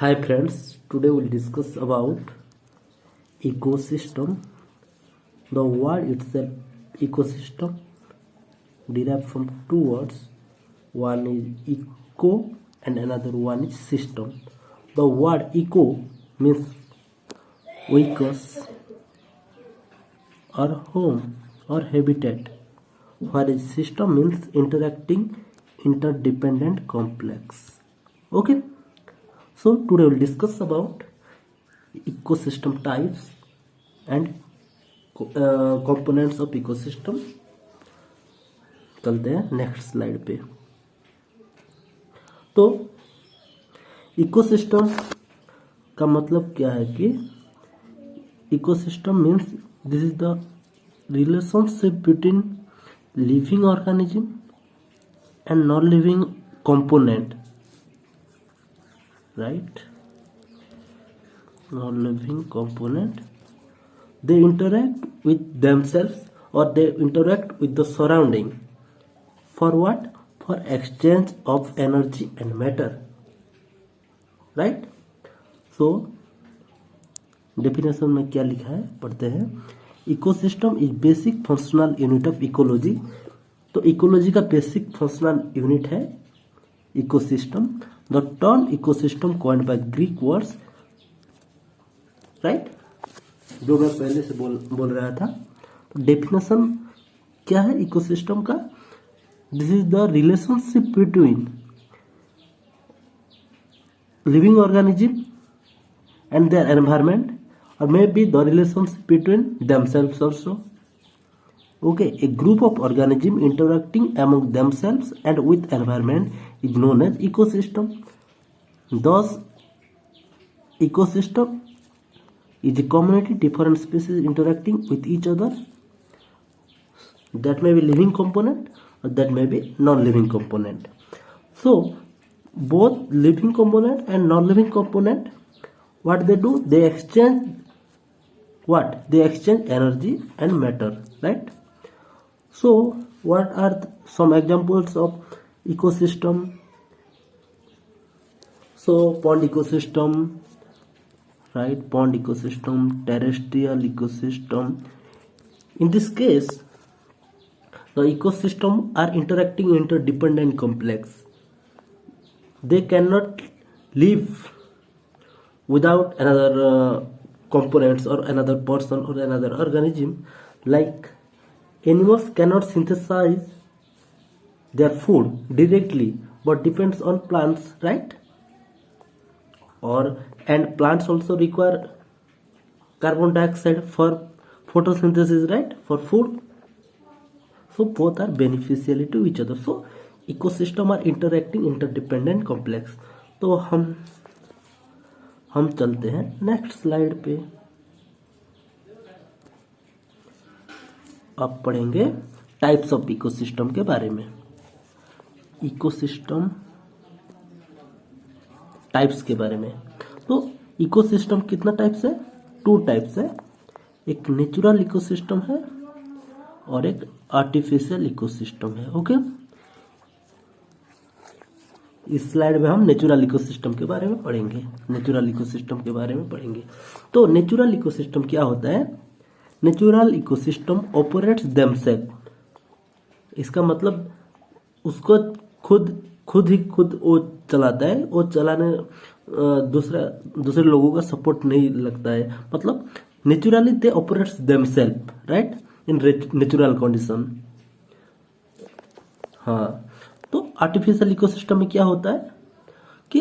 Hi friends, today we'll discuss about ecosystem. The word itself, ecosystem, derived from two words. One is eco and another one is system. The word eco means vicus or home or habitat, whereas system means interacting, interdependent, complex. Okay. So today we'll discuss about ecosystem types and components of ecosystem. चलते हैं next slide पे। तो ecosystem का मतलब क्या है कि ecosystem means this is the relationship between living organism and non living component, right? Non-living component, they interact with themselves or they interact with the surrounding. For what? For exchange of energy and matter, right? So definition में क्या लिखा है पढ़ते हैं। Ecosystem is basic functional unit of ecology. तो ecology का basic functional unit है ecosystem. The term ecosystem coined by Greek words, right? जो मैं पहले से बोल रहा था। तो डेफिनेशन क्या है इकोसिस्टम का? This is the relationship between living organism and their environment, or may be the relationship between themselves also. Okay, a group of organisms interacting among themselves and with environment is known as ecosystem. Thus, ecosystem is a community different species interacting with each other. That may be living component or that may be non-living component. So, both living component and non-living component, what they do? They exchange what? They exchange energy and matter, right? So, what are some examples of ecosystem? So, pond ecosystem, right? Pond ecosystem, terrestrial ecosystem. In this case, the ecosystem are interacting interdependent complex. They cannot live without another components or another person or another organism. Like animals cannot synthesize their food directly but depends on plants, right? And plants also require carbon dioxide for photosynthesis, right? For food. So both are beneficial to each other. So ecosystem are interacting interdependent complex. तो हम चलते हैं next slide पे। अब पढ़ेंगे types of ecosystem के बारे में। इकोसिस्टम टाइप्स के बारे में। तो इकोसिस्टम कितना टाइप्स है? 2 टाइप्स है। एक नेचुरल इकोसिस्टम है और एक आर्टिफिशियल इकोसिस्टम है। ओके, इस स्लाइड में हम नेचुरल इकोसिस्टम के बारे में पढ़ेंगे। नेचुरल इकोसिस्टम के बारे में पढ़ेंगे। तो नेचुरल इकोसिस्टम क्या होता है? Natural ecosystem operates themselves. इसका मतलब उसको खुद वो चलाता है। वो चलाने दूसरे लोगों का सपोर्ट नहीं लगता है। मतलब naturally they operates themselves, right? In natural condition. हाँ, तो आर्टिफिशियल इकोसिस्टम में क्या होता है कि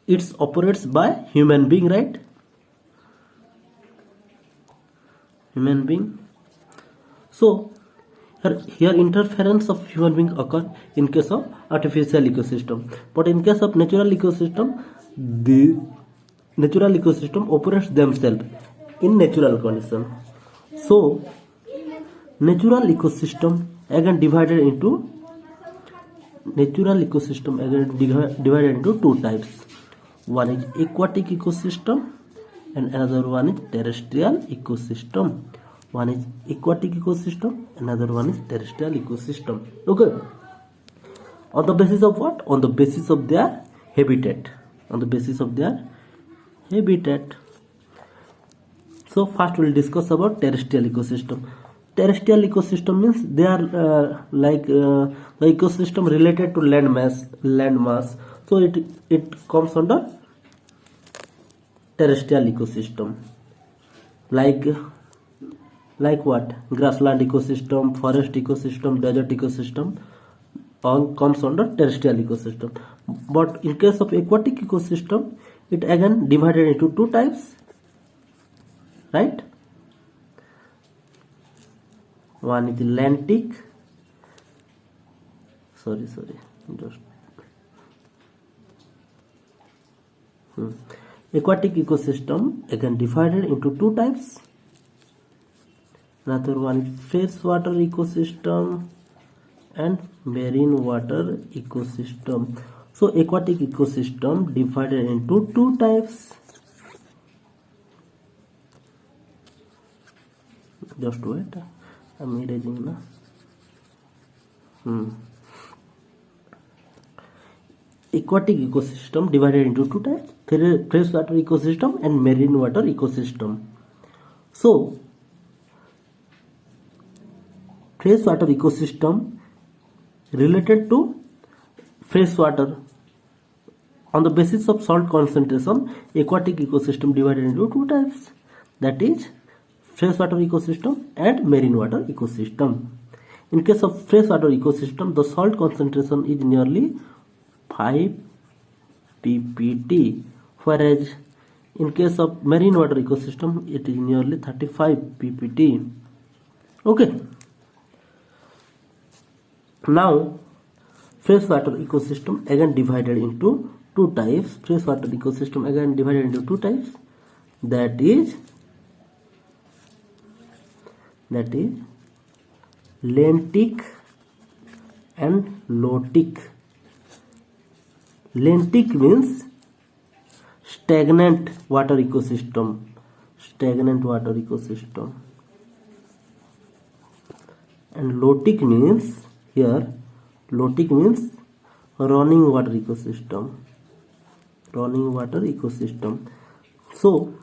it's operates by human being, right? Human being. So here interference of human being occur in case of artificial ecosystem, but in case of natural ecosystem, the natural ecosystem operates themselves in natural condition. So natural ecosystem again divided into 2 types. One is aquatic ecosystem and another one is terrestrial ecosystem. One is aquatic ecosystem, another one is terrestrial ecosystem. Okay, on the basis of what? On the basis of their habitat. on the basis of their habitat. So first we'll discuss about terrestrial ecosystem. Terrestrial ecosystem means they are the ecosystem related to land mass. So it comes under terrestrial ecosystem. Like what? Grassland ecosystem, forest ecosystem, desert ecosystem, all comes under terrestrial ecosystem. But in case of aquatic ecosystem, it again divided into two types, right? One is lentic. Aquatic ecosystem again divided into two types. Another one is freshwater ecosystem and marine water ecosystem. So aquatic ecosystem divided into two types. Just wait, I'm erasing now. Aquatic ecosystem divided into two types: freshwater ecosystem and marine water ecosystem. So freshwater ecosystem related to freshwater on the basis of salt concentration. Aquatic ecosystem divided into two types, that is freshwater ecosystem and marine water ecosystem. In case of freshwater ecosystem, the salt concentration is nearly 5 ppt, whereas in case of marine water ecosystem it is nearly 35 ppt. Okay, now freshwater ecosystem again divided into two types. Freshwater ecosystem again divided into two types, that is lentic and lotic. Lentic means stagnant water ecosystem, and lotic means running water ecosystem. So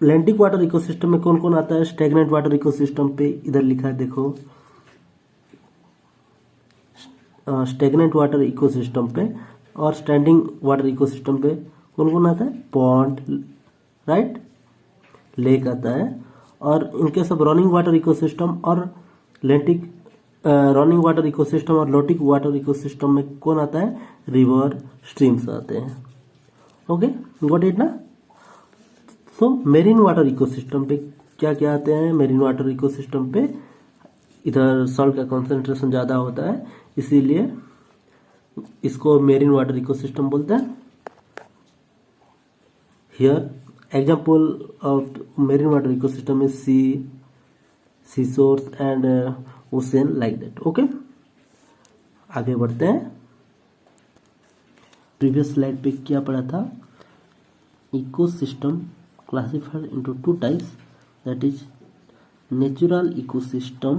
लेंटिक water ecosystem में कौन कौन आता है? Stagnant water ecosystem पे इधर लिखा है, देखो स्टैग्नेंट वाटर इकोसिस्टम पे और स्टैंडिंग वाटर इकोसिस्टम पे कौन कौन आता है? पॉन्ड, राइट, लेक आता है. और इनके सब रनिंग वाटर इकोसिस्टम और लेंटिक रनिंग वाटर इकोसिस्टम और लोटिक वाटर इकोसिस्टम में कौन आता है? रिवर, स्ट्रीम्स आते हैं. ओके, गॉट इट ना. तो मेरीन वाटर इकोसिस्टम पे क्या क्या आते हैं? मेरीन वाटर इकोसिस्टम पे इधर सॉल्ट का कंसंट्रेशन ज्यादा होता है, इसीलिए इसको मेरीन वाटर इकोसिस्टम बोलते हैं. Here example of marine water ecosystem is sea source and ocean, like that. Okay, आगे बढ़ते हैं. प्रीवियस स्लाइड पे क्या पढ़ा था? Ecosystem classified into two types, that is natural ecosystem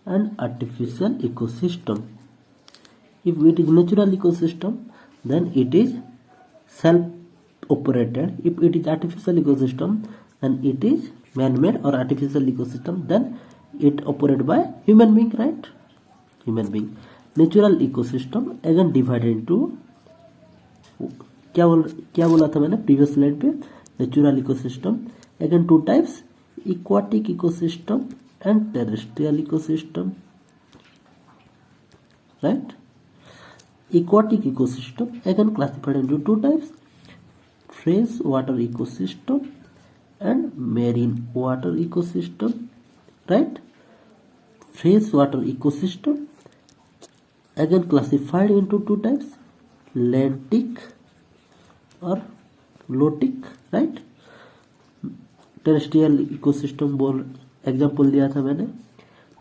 and artificial ecosystem. If it is natural ecosystem, then it is self-operated. If it is artificial ecosystem, then it is man-made or artificial ecosystem, then it operated by human being, right? Human being. Natural ecosystem again divided into, क्या बोला था मैंने previous slide पे? Natural ecosystem again two types, aquatic ecosystem and terrestrial ecosystem, right? Aquatic ecosystem again classified into two types, fresh water ecosystem and marine water ecosystem, right? Fresh water ecosystem again classified into two types, lentic और lotic, right? Terrestrial ecosystem बोल example दिया था मैंने,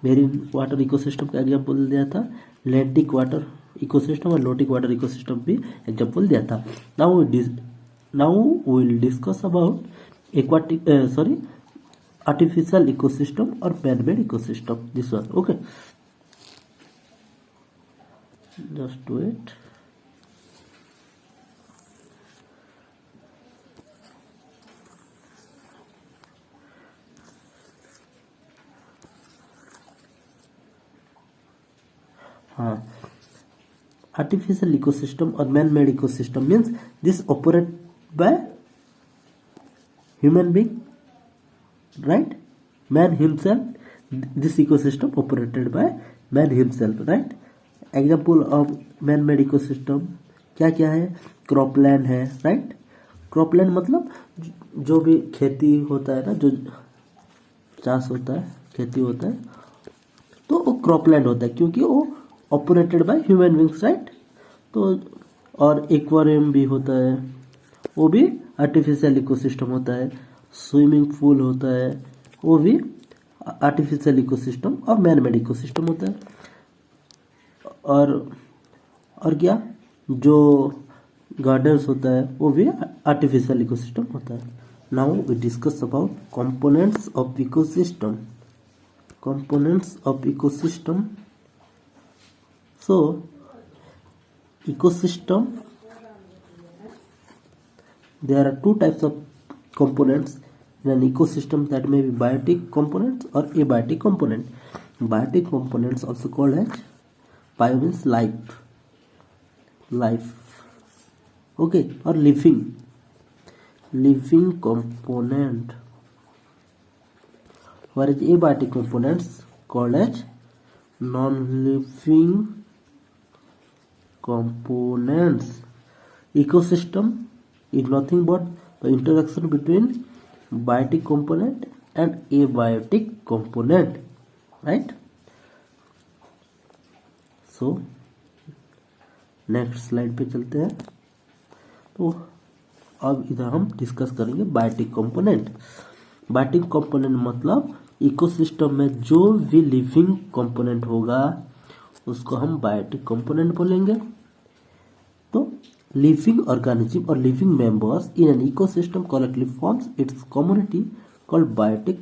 marine water ecosystem का example दिया था, lentic water ecosystem और lotic water ecosystem भी एग्जांपल दिया था. Now we will discuss about aquatic artificial ecosystem और man made ecosystem, this one. Okay, just wait. हाँ, artificial ecosystem or man-made ecosystem means this operate by human being, right? Man himself, this ecosystem operated by man himself, right? Example of man-made ecosystem क्या क्या है? Cropland है, right? Cropland मतलब जो भी खेती होता है ना, जो चाष होता है, खेती होता है, तो वो क्रॉपलैंड होता है क्योंकि वो operated by human beings, right? तो और एक्वेरियम भी होता है, वो भी आर्टिफिशियल इकोसिस्टम होता है। स्विमिंग पूल होता है, वो भी आर्टिफिशियल इकोसिस्टम और मैन मेड इकोसिस्टम होता है। और क्या, जो गार्डन्स होता है वो भी आर्टिफिशियल इकोसिस्टम होता है। Now we discuss about components of ecosystem. Components of ecosystem. So ecosystem, there are two types of components in an ecosystem, that may be biotic components or abiotic component. Biotic components also called as bio means life, okay, or living component, whereas abiotic components called as non-living components. Ecosystem is nothing but the interaction between biotic component and abiotic component, right? So next slide पे चलते हैं। तो अब इधर हम discuss करेंगे biotic component. Biotic component मतलब ecosystem में जो भी लिविंग कंपोनेंट होगा उसको हम बायोटिक कंपोनेंट बोलेंगे। तो लिविंग ऑर्गेनिज्म और living members in an ecosystem collectively forms its community called biotic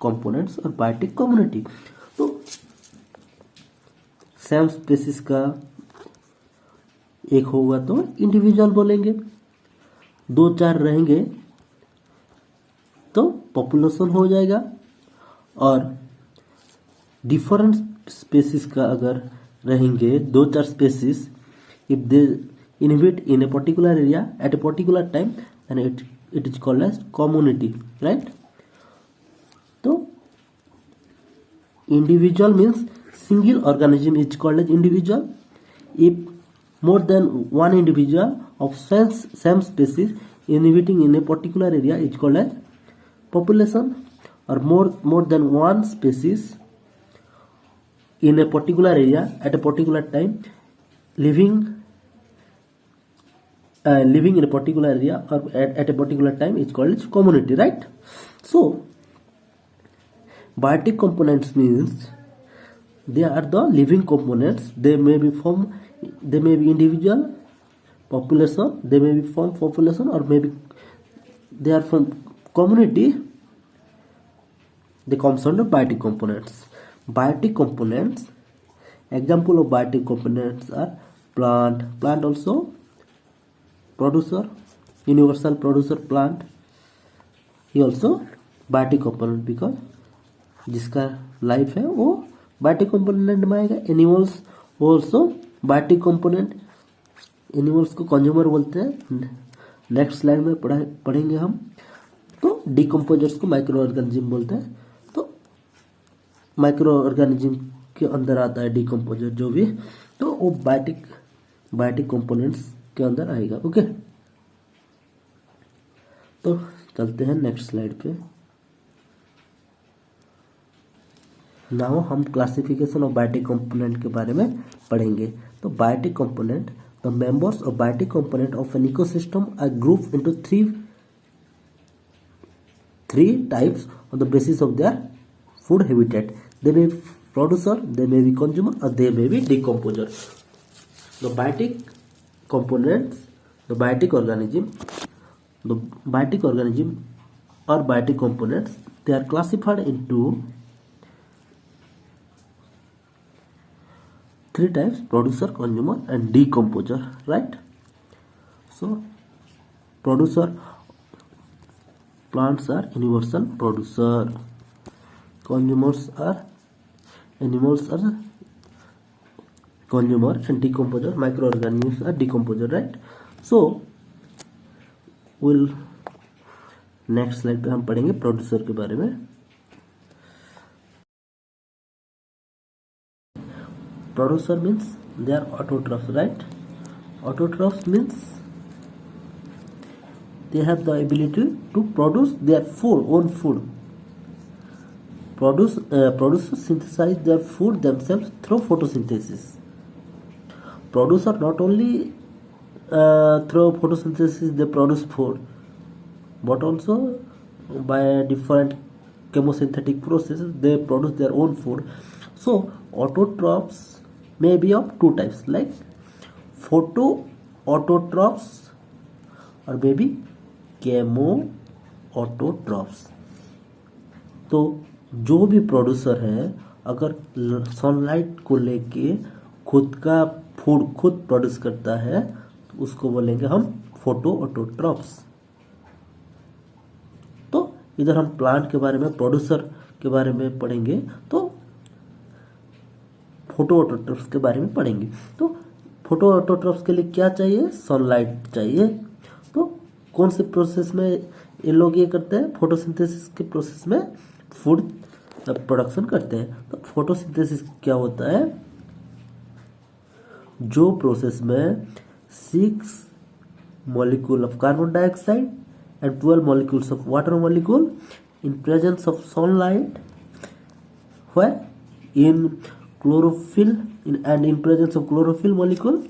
components और बायोटिक कम्युनिटी। तो सेम स्पीसीज का एक होगा तो इंडिविजुअल बोलेंगे, दो चार रहेंगे तो पॉपुलेशन हो जाएगा, और डिफरेंट स्पीसीज का अगर रहेंगे दो चार species, if they inhabit in a particular area at a particular time, then it is called as community, right? So individual means single organism is called as individual. If more than one individual of same species inhabiting in a particular area is called as population, or more than one species in a particular area at a particular time living in a particular area or at a particular time is called as community, right? So biotic components means they are the living components. They may be individual population, they may be from population, or maybe they are from community. They comes under biotic components. Biotic components, example of biotic components are plant also producer, universal producer plant, ये also biotic component because जिसका life है वो biotic component में आएगा। Animals also biotic component, animals को consumer बोलते हैं। Next slide में पढ़ेंगे हम। तो डिकम्पोजर्स को माइक्रो ऑर्गेनिज्म बोलते हैं। तो माइक्रो ऑर्गेनिज्म के अंदर आता है डिकम्पोजर जो भी, तो वो बायोटिक कंपोनेंट्स के अंदर आएगा, ओके। तो चलते हैं नेक्स्ट स्लाइड पे। नाउ हम क्लासिफिकेशन ऑफ बायोटिक कंपोनेंट के बारे में पढ़ेंगे। तो biotic component, the members of biotic component of an ecosystem are group into three types on the basis of their food habitat. They may be producer, they may be consumer, और they may be decomposer. The biotic components, the biotic organism or biotic components, they are classified into three types: producer, consumer, and decomposer, right? So producer, plants are universal producer, consumers are animals are consumer, and decomposer, microorganisms are decomposer, right? So we'll next slide पे हम पढ़ेंगे producer के बारे में। Producer means they are autotrophs, right? Autotrophs means they have the ability to produce their own food. Producers synthesize their food themselves through photosynthesis. Producer not only through photosynthesis they produce food, but also by different chemosynthetic processes they produce their own food. So autotrophs may be of two types, like photoautotrophs or maybe chemo autotrophs. तो जो भी producer है अगर sunlight को लेके खुद का food खुद प्रोड्यूस करता है तो उसको बोलेंगे हम फोटो ऑटोट्रॉफ्स। तो इधर हम प्लांट के बारे में, प्रोड्यूसर के बारे में पढ़ेंगे, तो फोटो ऑटोट्रॉफ्स के बारे में पढ़ेंगे। तो फोटो ऑटोट्रॉफ्स के लिए क्या चाहिए? सनलाइट चाहिए। तो कौन से प्रोसेस में ये लोग ये करते हैं? फोटोसिंथेसिस के प्रोसेस में फूड प्रोडक्शन करते हैं। तो फोटोसिंथेसिस क्या होता है? जो प्रोसेस में 6 molecule of carbon dioxide and 12 molecules of water molecule in presence of sunlight in chlorophyll and in presence of chlorophyll molecule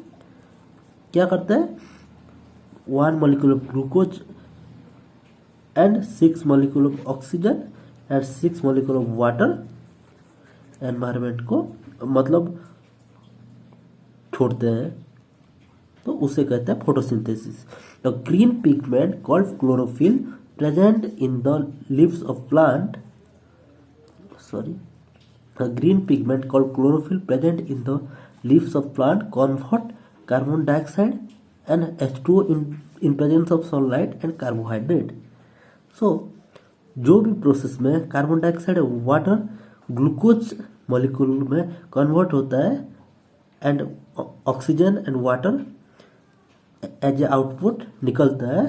क्या करता है? 1 molecule of glucose and 6 molecule of oxygen and 6 molecule of water environment को मतलब छोड़ते हैं, तो उसे कहते हैं photosynthesis. The green pigment called chlorophyll present in the leaves of plant the green pigment called chlorophyll present in the leaves of plant convert carbon dioxide and H2O in presence of sunlight and carbohydrate. So जो भी process में carbon dioxide water glucose molecule में convert होता है and oxygen and water as a output निकलता है,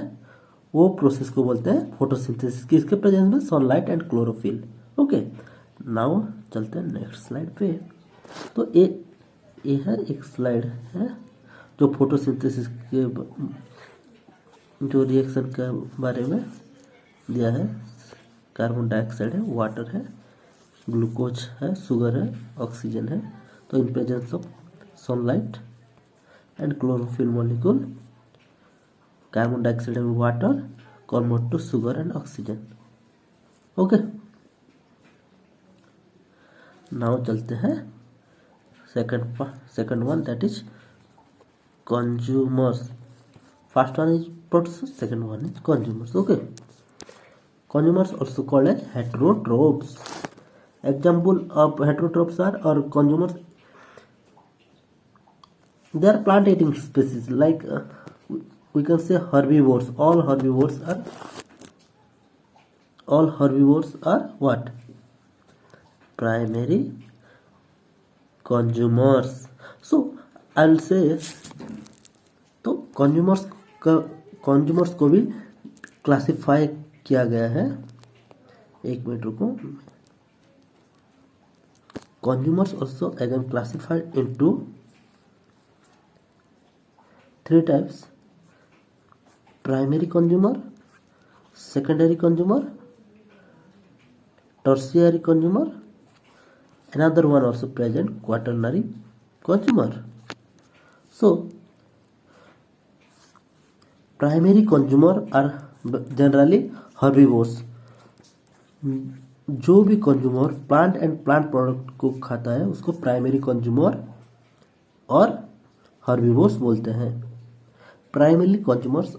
वो process को बोलते हैं फोटोसिंथेसिस, किसके प्रेजेंस में? Sunlight and chlorophyll. Okay, now चलते हैं नेक्स्ट स्लाइड पे। तो ये है एक स्लाइड है जो फोटोसिंथेसिस के जो रिएक्शन के बारे में दिया है। कार्बन डाइऑक्साइड है, वाटर है, ग्लूकोज है, शुगर है, ऑक्सीजन है। तो in presence of sunlight and chlorophyll molecule carbon dioxide and water convert to sugar and oxygen. Okay, now चलते हैं second one, that is consumers. First one is producers, second one is consumers. Okay, consumers also called as heterotrophs. Example of heterotrophs are or consumers, they are plant eating species, like we can say herbivores. All herbivores are what? Primary consumers. So I'll say तो consumers को भी classify किया गया है। एक मिनट रुको। Consumers also again classified into 3 types: primary consumer, secondary consumer, tertiary consumer, another one also present, quaternary consumer. So primary consumer are generally herbivores. जो भी consumer plant and plant product को खाता है उसको प्राइमरी कंज्यूमर और herbivores बोलते हैं। Primary consumers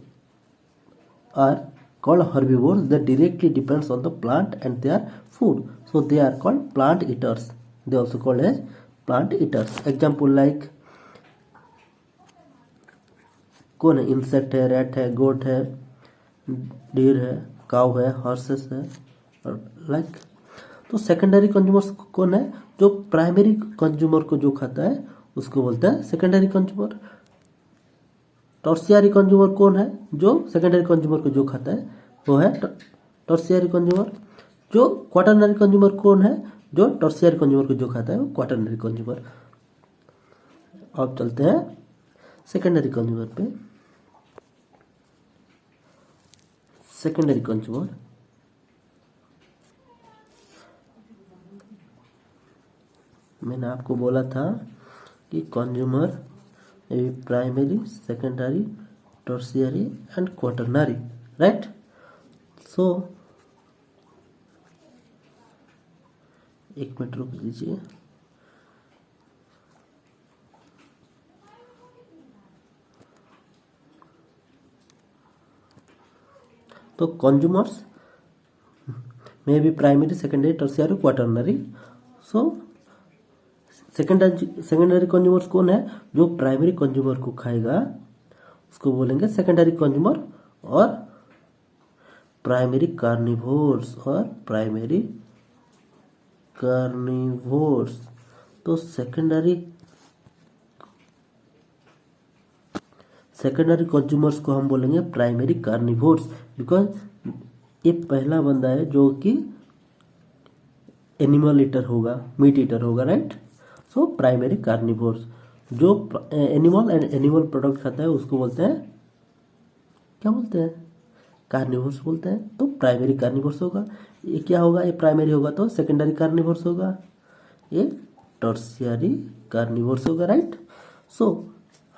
are called herbivores that directly depends on the plant and their food, so they are called plant eaters. They also called as plant eaters. Example like कौन है, insect है, rat है, गोट है, deer है, cow है, horses है और like. तो सेकेंडरी कंज्यूमर्स कौन है, जो प्राइमरी कंज्यूमर को जो खाता है उसको बोलते हैं सेकेंडरी कंज्यूमर। टर्शियरी कंज्यूमर कौन है, जो सेकेंडरी कंज्यूमर को जो खाता है वो है टर्शियरी कंज्यूमर। जो क्वाटरनरी कंज्यूमर कौन है, जो टर्शियरी कंज्यूमर को जो खाता है वो क्वाटरनरी कंज्यूमर। अब चलते हैं सेकेंडरी कंज्यूमर पे। सेकेंडरी कंज्यूमर मैंने आपको बोला था कि consumer primary, secondary, tertiary and quaternary, right. So एक मिनट रुक दीजिए। तो कंज्यूमर्स में भी primary, secondary, tertiary, quaternary. So secondary consumers कौन है, जो प्राइमरी कंज्यूमर को खाएगा उसको बोलेंगे सेकेंडरी कंज्यूमर। और प्राइमरी कार्निवोर्स और प्राइमरी कार्निवोर्स। तो सेकेंडरी कंज्यूमर्स को हम बोलेंगे प्राइमरी कार्निवोर्स, बिकॉज ये पहला बंदा है जो कि एनिमल ईटर होगा, मीट ईटर होगा, राइट। सो प्राइमरी कार्निवोर्स, जो एनिमल एंड एनिमल प्रोडक्ट खाता है उसको बोलते हैं, क्या बोलते हैं, कार्निवोर्स बोलते हैं। तो प्राइमरी कार्निवोर्स होगा, ये क्या होगा, ये प्राइमरी होगा तो सेकेंडरी कार्निवोर्स होगा, ये टर्शियरी कार्निवोर्स होगा, राइट। सो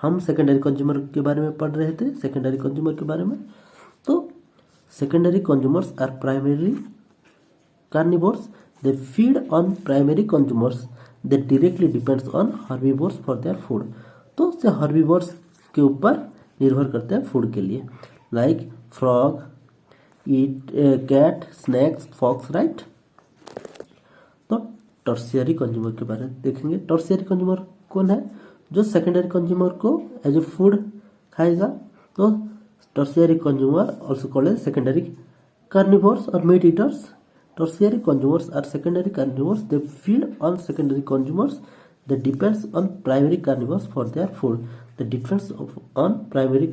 हम सेकेंडरी कंज्यूमर के बारे में पढ़ रहे थे, सेकेंडरी कंज्यूमर के बारे में। तो secondary consumers are primary carnivores, they feed on primary consumers, they directly depends on herbivores for their food. तो से हर्बीवोर्स के ऊपर निर्भर करते हैं फूड के लिए, like frog, eat, cat, snakes, fox, right. तो टर्शियरी कंज्यूमर के बारे में देखेंगे। टर्शियरी कंज्यूमर कौन है, जो सेकेंडरी कंज्यूमर को एज ए फूड खाएगा। तो tertiary consumer also called as secondary carnivores और meat eaters. Tertiary consumers are secondary carnivores. They feed on secondary consumers. They depends on primary carnivores for their food. They depends on primary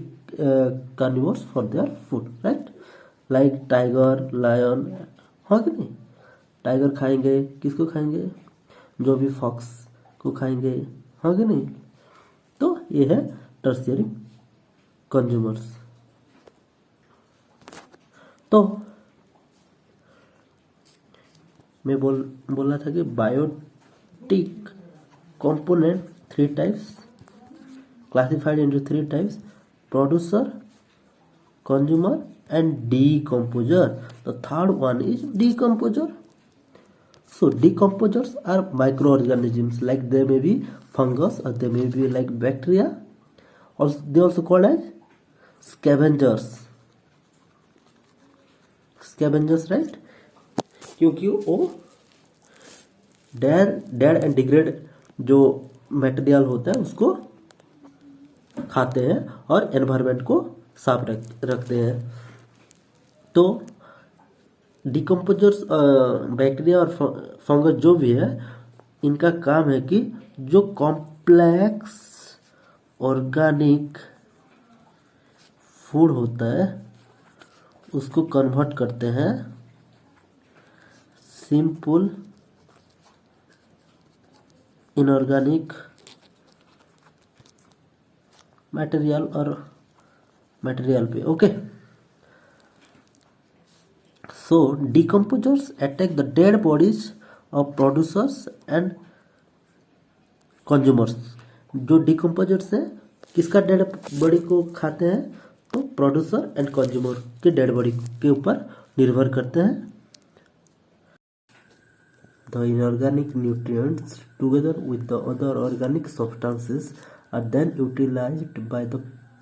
carnivores for their food, right? Like tiger, lion, हाँ कि नहीं, tiger खाएंगे, किसको खाएंगे, जो भी fox को खाएंगे, हाँ कि नहीं। तो ये है टर्शियरी कंज्यूमर्स। तो मैं बोला था कि biotic component 3 types, classified into 3 types, producer, consumer and decomposer. The third one is decomposer. So decomposers are microorganisms, like they may be fungus or they may be like bacteria, or they also called as scavengers, right? क्योंकि वो dead and degrade जो material होता है उसको खाते हैं और environment को साफ रखते हैं। तो डिकम्पोजर्स, बैक्टीरिया और फंगस जो भी है, इनका काम है कि जो कॉम्प्लेक्स ऑर्गेनिक फूड होता है उसको कन्वर्ट करते हैं सिंपल इनऑर्गेनिक मटेरियल और मटेरियल पे, okay. So decomposers attack the dead bodies of producers and consumers. जो डिकम्पोजर्स है किसका डेड बॉडी को खाते हैं, तो प्रोड्यूसर एंड कंज्यूमर के डेड बॉडी के ऊपर निर्भर करते हैं। The inorganic nutrients together with the other organic substances are then utilized by the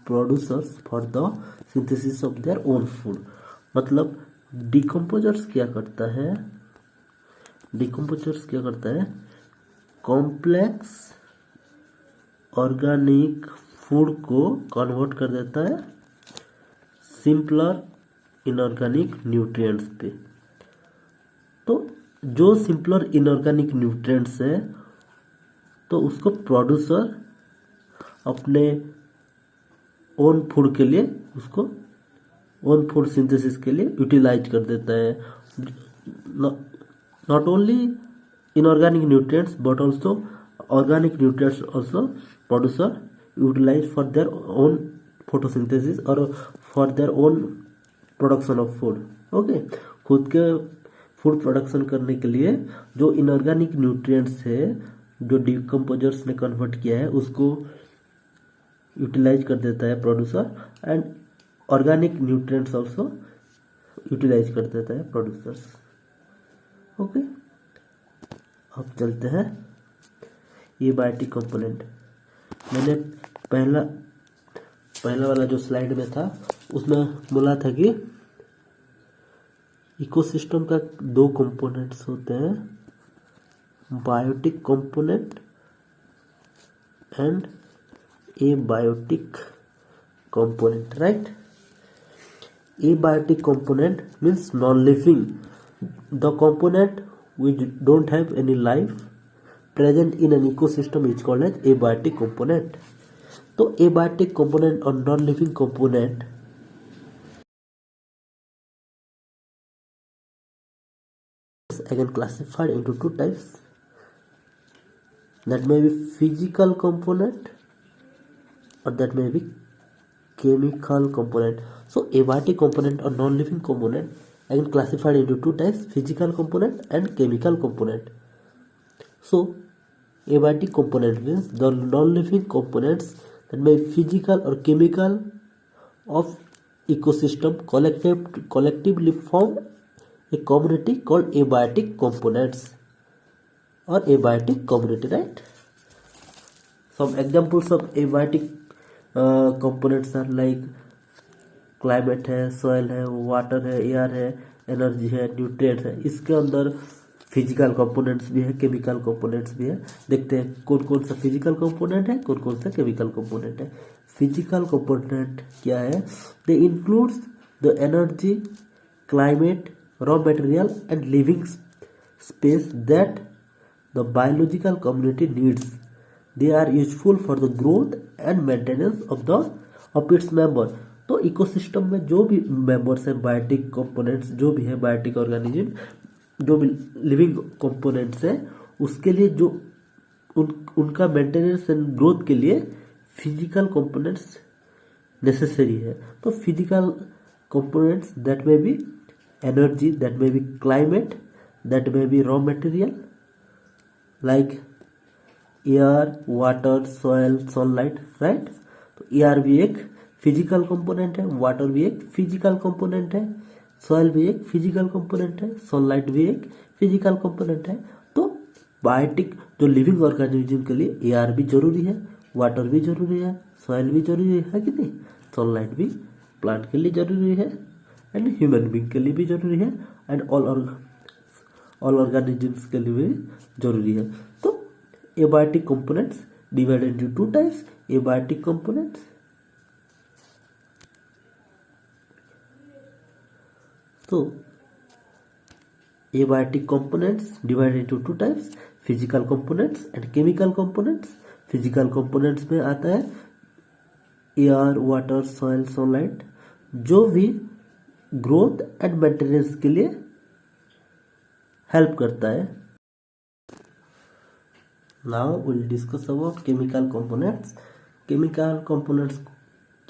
producers for the synthesis of their own food. मतलब डिकम्पोजर्स क्या करता है, कॉम्प्लेक्स ऑर्गेनिक फूड को कन्वर्ट कर देता है सिंपलर इनऑर्गेनिक न्यूट्रिएंट्स पे। तो जो सिंपलर इनऑर्गेनिक न्यूट्रिएंट्स है तो उसको प्रोड्यूसर अपने ओन फूड के लिए, उसको ओन फूड सिंथेसिस के लिए यूटिलाइज कर देता है। Not only inorganic nutrients but also organic nutrients also producer utilize for their own photosynthesis और for their own production of food. Okay, खुद के फूड प्रोडक्शन करने के लिए जो इनऑर्गेनिक न्यूट्रिएंट्स है जो डिकम्पोजर्स ने कन्वर्ट किया है उसको यूटिलाइज कर देता है producer, and organic nutrients also utilize कर देता है प्रोड्यूसर्स। ओके, अब चलते हैं एबायोटिक कंपोनेंट। मैंने पहला वाला जो स्लाइड में था उसमें बोला था कि इकोसिस्टम का दो कंपोनेंट्स होते हैं, biotic component and abiotic component, right. Abiotic component means non living, the component which don't have any life present in an ecosystem is called as abiotic component। तो abiotic component और non living component is again classified into two types, that may be physical component or that may be chemical component। So abiotic component or non living component again classified into two types, physical component and chemical component। So abiotic component means the non-living components that may be physical or chemical of ecosystem collectively form a community called abiotic components or abiotic community, right। Some examples of abiotic components are like climate है, soil है, water है, air है, energy है, nutrients है। इसके अंदर physical components भी है, केमिकल कंपोनेंट्स भी है। देखते हैं कौन कौन सा फिजिकल कंपोनेंट है, कौन कौन सा केमिकल कंपोनेंट है। फिजिकल कंपोनेंट क्या है? They includes the energy, climate, raw material and living space that the biological community needs. They are useful for the growth and maintenance of its member. तो ecosystem में जो भी members है, biotic components जो भी है, बायोटिक ऑर्गेनिज्म जो भी लिविंग कंपोनेंट्स है, उसके लिए जो उनका मेंटेनेंस एंड ग्रोथ के लिए फिजिकल कंपोनेंट्स नेसेसरी है। तो फिजिकल कंपोनेंट्स दैट में भी एनर्जी, दैट में भी क्लाइमेट, दैट में भी raw material like air, water, soil, sunlight, right. तो एयर भी एक फिजिकल कंपोनेंट है, वाटर भी एक फिजिकल कंपोनेंट है, सॉइल भी एक फिजिकल कंपोनेंट है, सनलाइट भी एक फिजिकल कंपोनेंट है। तो बायोटिक जो लिविंग ऑर्गेनिज्म के लिए एयर भी जरूरी है, वाटर भी जरूरी है, सॉइल भी जरूरी है कि नहीं, सनलाइट भी प्लांट के लिए जरूरी है एंड ह्यूमन बींग के लिए भी जरूरी है एंड ऑल ऑर्गेनिजम्स के लिए भी जरूरी है। तो abiotic components divided into two types, abiotic components तो abiotic components divided into two types, physical components and chemical components। physical components में आता है एयर, वाटर, सॉइल, सनलाइट, जो भी ग्रोथ एंड मेंटेनेंस के लिए हेल्प करता है। Now will discuss about chemical components. Chemical components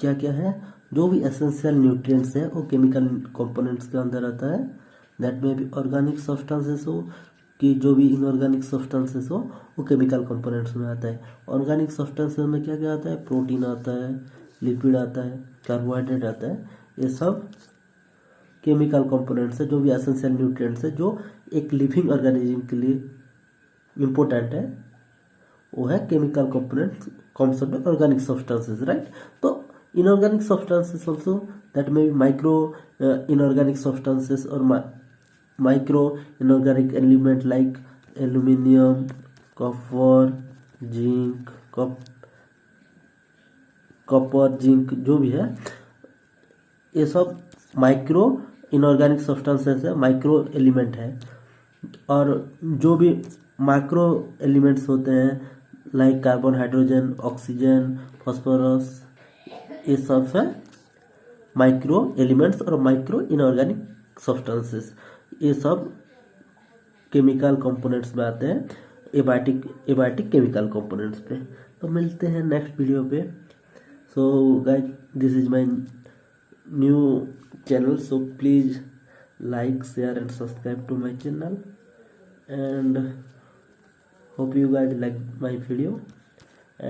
क्या क्या है? जो भी एसेंशियल न्यूट्रिएंट्स है वो केमिकल कंपोनेंट्स के अंदर आता है। दैट में भी ऑर्गेनिक सब्सटेंसेस हो कि जो भी इनऑर्गेनिक सब्सटेंसेस हो वो केमिकल कंपोनेंट्स में आता है। ऑर्गेनिक सब्सटेंसेस में क्या क्या आता है? प्रोटीन आता है, लिपिड आता है, कार्बोहाइड्रेट आता है। ये सब केमिकल कंपोनेंट्स है, जो भी एसेंशियल न्यूट्रिएंट्स है जो एक लिविंग ऑर्गेनिज्म के लिए इम्पोर्टेंट है, वो है chemical components comes of organic substances, right. तो inorganic substances also, that may be micro inorganic substances or micro inorganic element like aluminium, copper, zinc, copper, zinc जो भी है, ये सब माइक्रो इनऑर्गेनिक सब्सटेंसेस है, माइक्रो एलिमेंट है। और जो भी माइक्रो एलिमेंट्स होते हैं like carbon, hydrogen, oxygen, phosphorus, ये सब है माइक्रो एलिमेंट्स और माइक्रो इनऑर्गेनिक सब्सटेंसेस। ये सब केमिकल कंपोनेंट्स में आते हैं, एबायोटिक केमिकल कंपोनेंट्स पे। तो मिलते हैं नेक्स्ट वीडियो पे। So guys, this is my new channel, so please like, share and subscribe to my channel, and hope you guys like my video,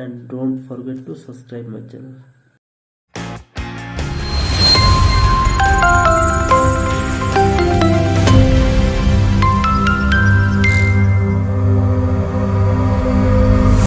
and don't forget to subscribe my channel.